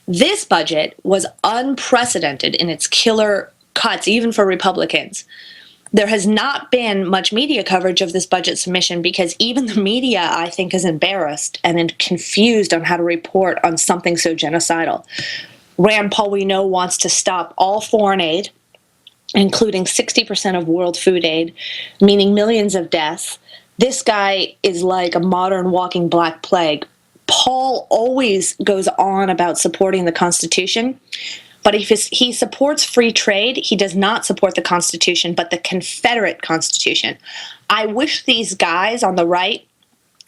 This budget was unprecedented in its killer cuts, even for Republicans. There has not been much media coverage of this budget submission because even the media, I think, is embarrassed and confused on how to report on something so genocidal. Rand Paul, we know, wants to stop all foreign aid, including 60% of world food aid, meaning millions of deaths. This guy is like a modern walking black plague. Paul always goes on about supporting the Constitution, but if he supports free trade, he does not support the Constitution, but the Confederate Constitution. I wish these guys on the right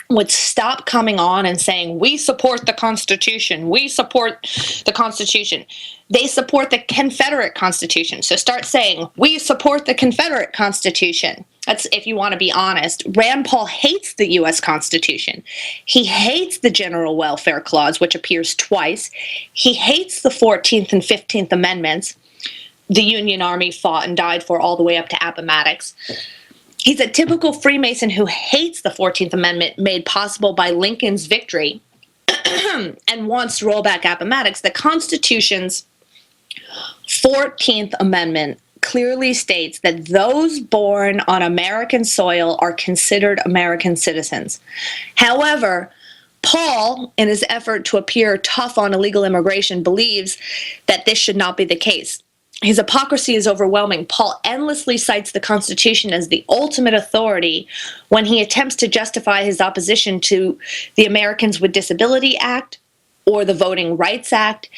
would stop coming on and saying, we support the Constitution, we support the Constitution. They support the Confederate Constitution. So start saying, we support the Confederate Constitution. That's if you want to be honest. Rand Paul hates the U.S. Constitution. He hates the General Welfare Clause, which appears twice. He hates the 14th and 15th Amendments the Union Army fought and died for all the way up to Appomattox. He's a typical Freemason who hates the 14th Amendment made possible by Lincoln's victory and wants to roll back Appomattox. The Constitution's 14th Amendment clearly states that those born on American soil are considered American citizens. However, Paul, in his effort to appear tough on illegal immigration, believes that this should not be the case. His hypocrisy is overwhelming. Paul endlessly cites the Constitution as the ultimate authority when he attempts to justify his opposition to the Americans with Disability Act or the Voting Rights Act.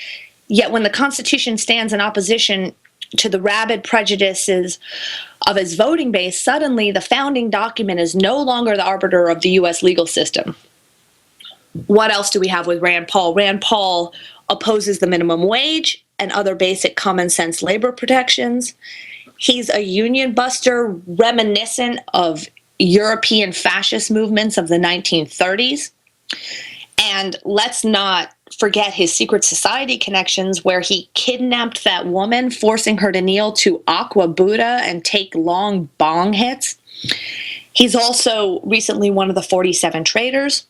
Yet when the Constitution stands in opposition to the rabid prejudices of his voting base, suddenly the founding document is no longer the arbiter of the U.S. legal system. What else do we have with Rand Paul? Rand Paul opposes the minimum wage and other basic common sense labor protections. He's a union buster reminiscent of European fascist movements of the 1930s. And let's not forget his secret society connections, where he kidnapped that woman, forcing her to kneel to Aqua Buddha and take long bong hits. He's also recently one of the 47 traitors,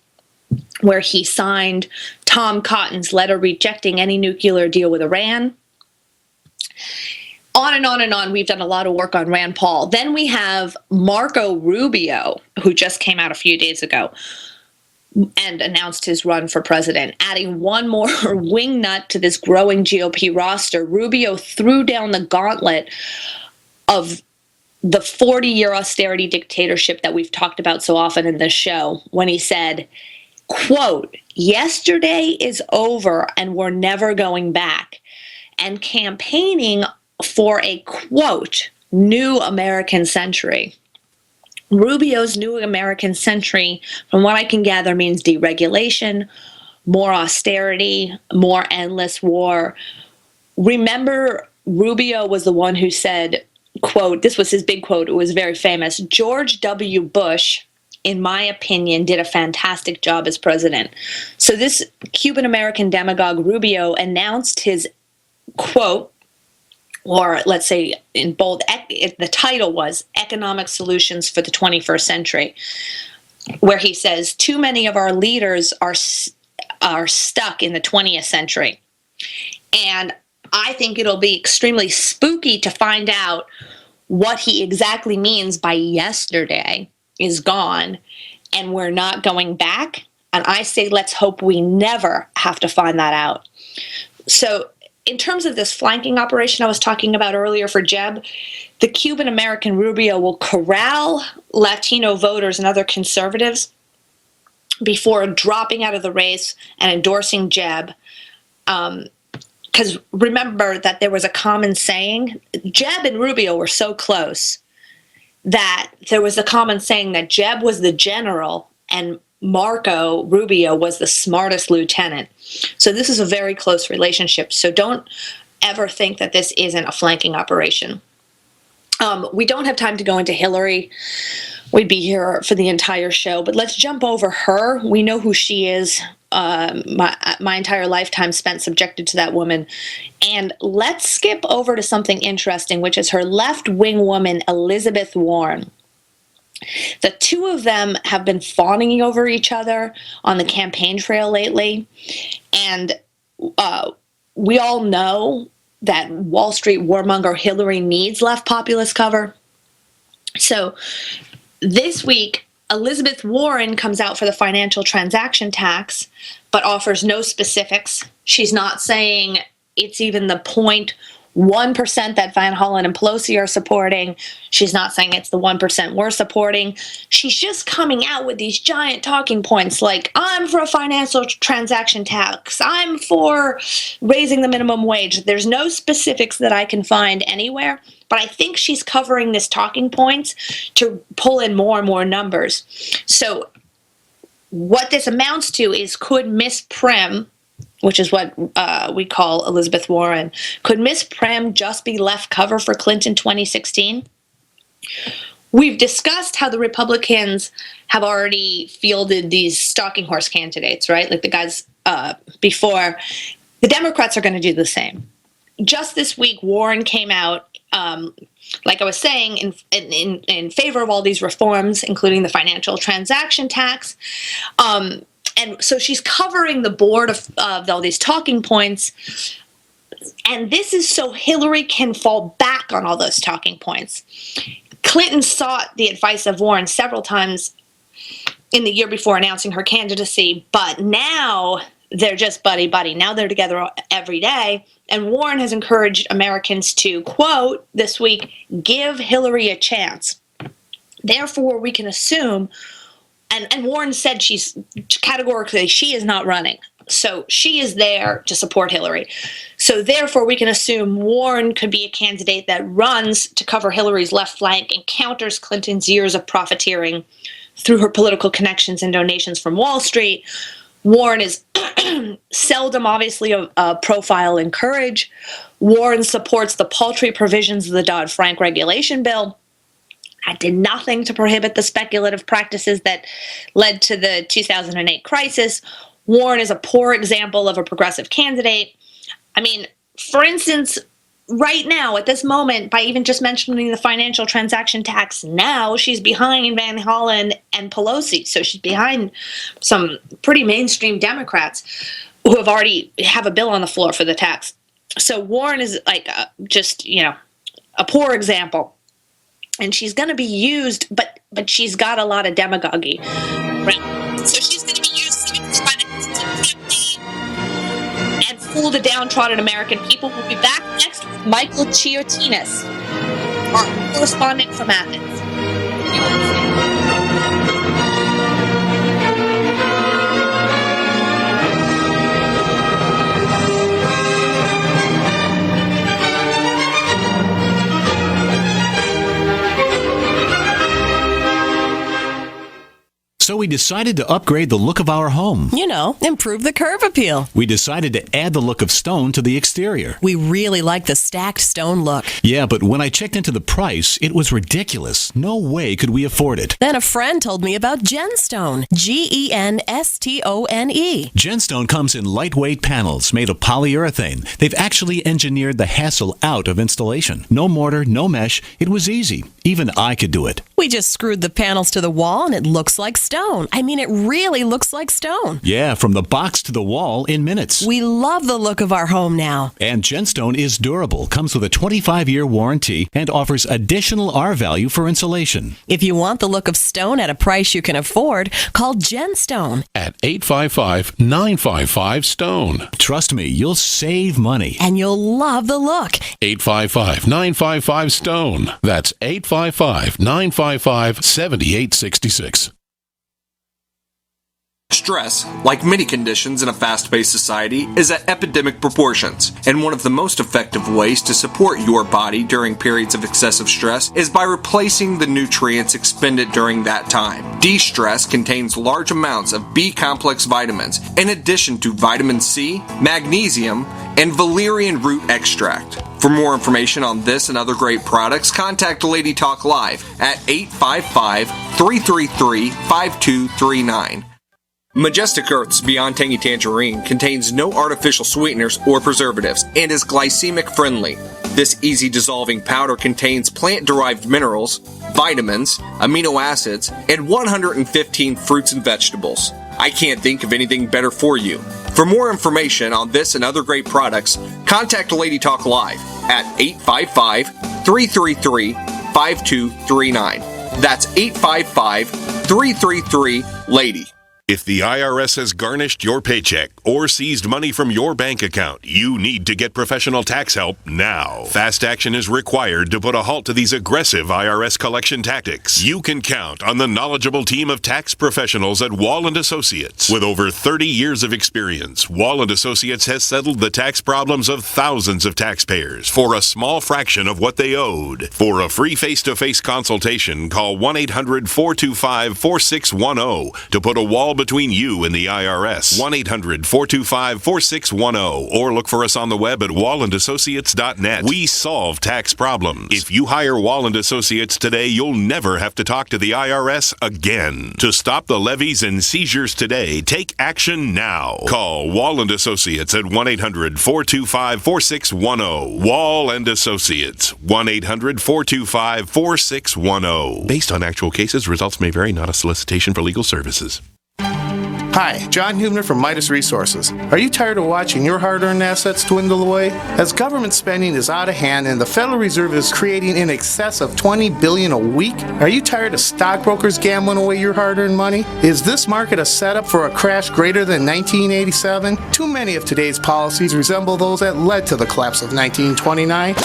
where he signed Tom Cotton's letter rejecting any nuclear deal with Iran. On and on and on. We've done a lot of work on Rand Paul. Then we have Marco Rubio, who just came out a few days ago and announced his run for president. Adding one more wingnut to this growing GOP roster, Rubio threw down the gauntlet of the 40-year austerity dictatorship that we've talked about so often in this show when he said, quote, yesterday is over and we're never going back, and campaigning for a, quote, new American century. Rubio's new American century, from what I can gather, means deregulation, more austerity, more endless war. Remember, Rubio was the one who said, quote, this was his big quote, it was very famous, George W. Bush, in my opinion, did a fantastic job as president. So this Cuban-American demagogue Rubio announced his quote, or let's say in bold, the title was Economic Solutions for the 21st Century, where he says, too many of our leaders are stuck in the 20th century. And I think it'll be extremely spooky to find out what he exactly means by yesterday is gone and we're not going back. And I say, let's hope we never have to find that out. So in terms of this flanking operation I was talking about earlier for Jeb, the Cuban-American Rubio will corral Latino voters and other conservatives before dropping out of the race and endorsing Jeb. Because remember that there was a common saying, Jeb and Rubio were so close that there was a common saying that Jeb was the general and Marco Rubio was the smartest lieutenant. So this is a very close relationship. So don't ever think that this isn't a flanking operation. We don't have time to go into Hillary. We'd be here for the entire show, but let's jump over her. We know who she is. My entire lifetime spent subjected to that woman. And let's skip over to something interesting, which is her left-wing woman, Elizabeth Warren. The two of them have been fawning over each other on the campaign trail lately. And we all know that Wall Street warmonger Hillary needs left populist cover. So this week, Elizabeth Warren comes out for the financial transaction tax, but offers no specifics. She's not saying it's even the 0.1% that Van Hollen and Pelosi are supporting. She's not saying it's the 1% we're supporting. She's just coming out with these giant talking points like, I'm for a financial transaction tax. I'm for raising the minimum wage. There's no specifics that I can find anywhere, but I think she's covering this talking points to pull in more and more numbers. So what this amounts to is, could Miss Prim, which is what we call Elizabeth Warren, could Miss Prim just be left cover for Clinton 2016? We've discussed how the Republicans have already fielded these stalking horse candidates, right? Like the guys before. The Democrats are going to do the same. Just this week, Warren came out, like I was saying, in favor of all these reforms, including the financial transaction tax. And so she's covering the board of all these talking points. And this is so Hillary can fall back on all those talking points. Clinton sought the advice of Warren several times in the year before announcing her candidacy, but now they're just buddy-buddy. Now they're together every day. And Warren has encouraged Americans to, quote, this week, give Hillary a chance. Therefore, we can assume, and Warren said she's categorically, she is not running. So she is there to support Hillary. So therefore, we can assume Warren could be a candidate that runs to cover Hillary's left flank and counters Clinton's years of profiteering through her political connections and donations from Wall Street. Warren is seldom, obviously, a profile in courage. Warren supports the paltry provisions of the Dodd-Frank regulation bill. That did nothing to prohibit the speculative practices that led to the 2008 crisis. Warren is a poor example of a progressive candidate. I mean, for instance, right now, at this moment, by even just mentioning the financial transaction tax, now she's behind Van Hollen and Pelosi. So she's behind some pretty mainstream Democrats who have already have a bill on the floor for the tax. So Warren is like just, a poor example. And she's going to be used, but she's got a lot of demagoguery. Right? So she's going to be used and fool the downtrodden American people. We'll be back next with Michael Chiotinas, our correspondent from Athens. So we decided to upgrade the look of our home. Improve the curb appeal. We decided to add the look of stone to the exterior. We really like the stacked stone look. Yeah, but when I checked into the price, it was ridiculous. No way could we afford it. Then a friend told me about Genstone. Genstone. Genstone comes in lightweight panels made of polyurethane. They've actually engineered the hassle out of installation. No mortar, no mesh. It was easy. Even I could do it. We just screwed the panels to the wall and it looks like stone. I mean, it really looks like stone. Yeah, from the box to the wall in minutes. We love the look of our home now. And Genstone is durable, comes with a 25-year warranty, and offers additional R-value for insulation. If you want the look of stone at a price you can afford, call Genstone at 855-955-STONE. Trust me, you'll save money. And you'll love the look. 855-955-STONE. That's 855-955-7866. Stress, like many conditions in a fast-paced society, is at epidemic proportions, and one of the most effective ways to support your body during periods of excessive stress is by replacing the nutrients expended during that time. De-stress contains large amounts of B-complex vitamins, in addition to vitamin C, magnesium, and valerian root extract. For more information on this and other great products, contact Lady Talk Live at 855-333-5239. Majestic Earth's Beyond Tangy Tangerine contains no artificial sweeteners or preservatives and is glycemic friendly. This easy dissolving powder contains plant-derived minerals, vitamins, amino acids, and 115 fruits and vegetables. I can't think of anything better for you. For more information on this and other great products, contact Lady Talk Live at 855-333-5239. That's 855-333-LADY. If the IRS has garnished your paycheck or seized money from your bank account, you need to get professional tax help now. Fast action is required to put a halt to these aggressive IRS collection tactics. You can count on the knowledgeable team of tax professionals at Wall & Associates. With over 30 years of experience, Wall & Associates has settled the tax problems of thousands of taxpayers for a small fraction of what they owed. For a free face-to-face consultation, call 1-800-425-4610 to put a wall between you and the IRS. 1-800-425-4610 or look for us on the web at wallandassociates.net. We solve tax problems. If you hire Wall & Associates today, you'll never have to talk to the IRS again. To stop the levies and seizures today, take action now. Call Wall & Associates at 1-800-425-4610. Wall & Associates, 1-800-425-4610. Based on actual cases, results may vary, not a solicitation for legal services. Hi, John Hubner from Midas Resources. Are you tired of watching your hard-earned assets dwindle away? As government spending is out of hand and the Federal Reserve is creating in excess of $20 billion a week, are you tired of stockbrokers gambling away your hard-earned money? Is this market a setup for a crash greater than 1987? Too many of today's policies resemble those that led to the collapse of 1929.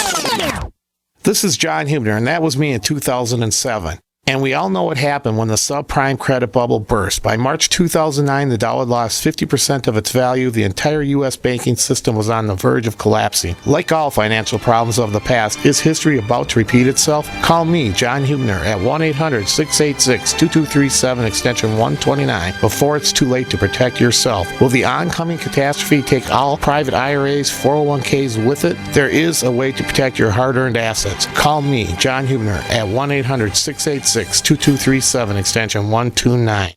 This is John Hubner, and that was me in 2007. And we all know what happened when the subprime credit bubble burst. By March 2009, the dollar lost 50% of its value. The entire U.S. banking system was on the verge of collapsing. Like all financial problems of the past, is history about to repeat itself? Call me, John Hubner, at 1-800-686-2237, extension 129, before it's too late to protect yourself. Will the oncoming catastrophe take all private IRAs, 401ks with it? There is a way to protect your hard-earned assets. Call me, John Hubner, at 1-800-686-2237, extension 129.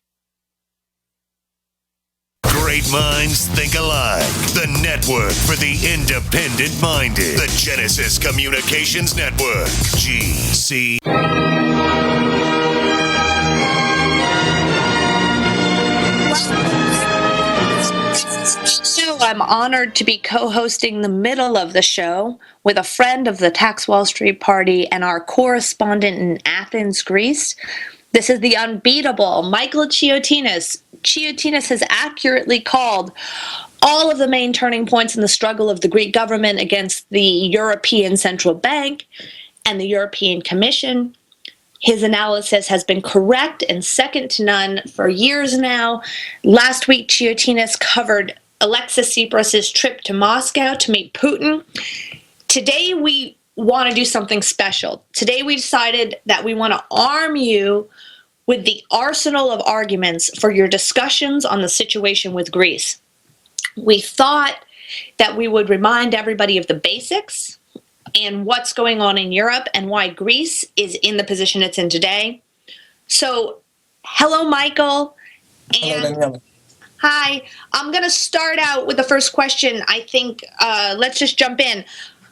Great minds think alike. The network for the independent-minded. The Genesis Communications Network. GC. So I'm honored to be co-hosting the middle of the show with a friend of the Tax Wall Street Party and our correspondent in Athens, Greece. This is the unbeatable Michael Chiotinas. Chiotinas has accurately called all of the main turning points in the struggle of the Greek government against the European Central Bank and the European Commission. His analysis has been correct and second to none for years now. Last week, Chiotinas covered Alexis Tsipras' trip to Moscow to meet Putin. Today, we want to do something special. Today, we decided that we want to arm you with the arsenal of arguments for your discussions on the situation with Greece. We thought that we would remind everybody of the basics and what's going on in Europe and why Greece is in the position it's in today. So, hello, Michael. And hi. I'm going to start out with the first question. I think let's just jump in.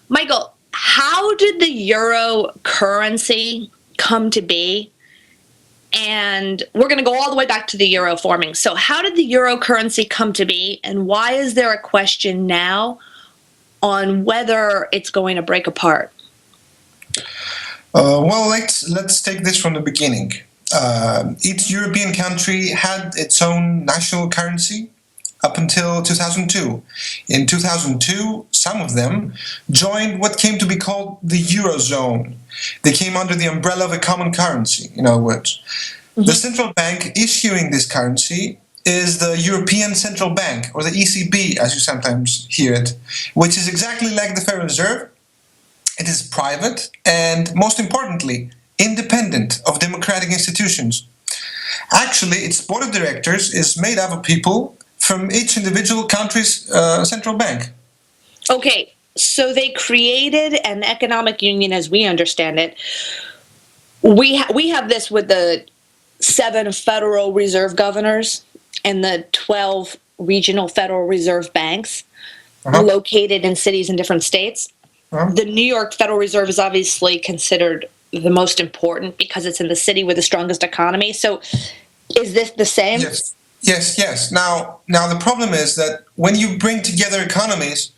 Michael, how did the euro currency come to be? And we're going to go all the way back to the euro forming. So how did the euro currency come to be? And why is there a question now on whether it's going to break apart? Well, let's take this from the beginning. Each European country had its own national currency up until 2002. In 2002, some of them joined what came to be called the Eurozone. They came under the umbrella of a common currency, in other words. Mm-hmm. The central bank issuing this currency is the European Central Bank, or the ECB, as you sometimes hear it, which is exactly like the Federal Reserve. It is private and, most importantly, independent of democratic institutions. Actually, its board of directors is made up of people from each individual country's central bank. Okay, so they created an economic union as we understand it. We have this with the 7 Federal Reserve governors and the 12 regional Federal Reserve banks located in cities in different states. The New York Federal Reserve is obviously considered the most important because it's in the city with the strongest economy. So is this the same? Yes. Yes, yes. Now the problem is that when you bring together economies,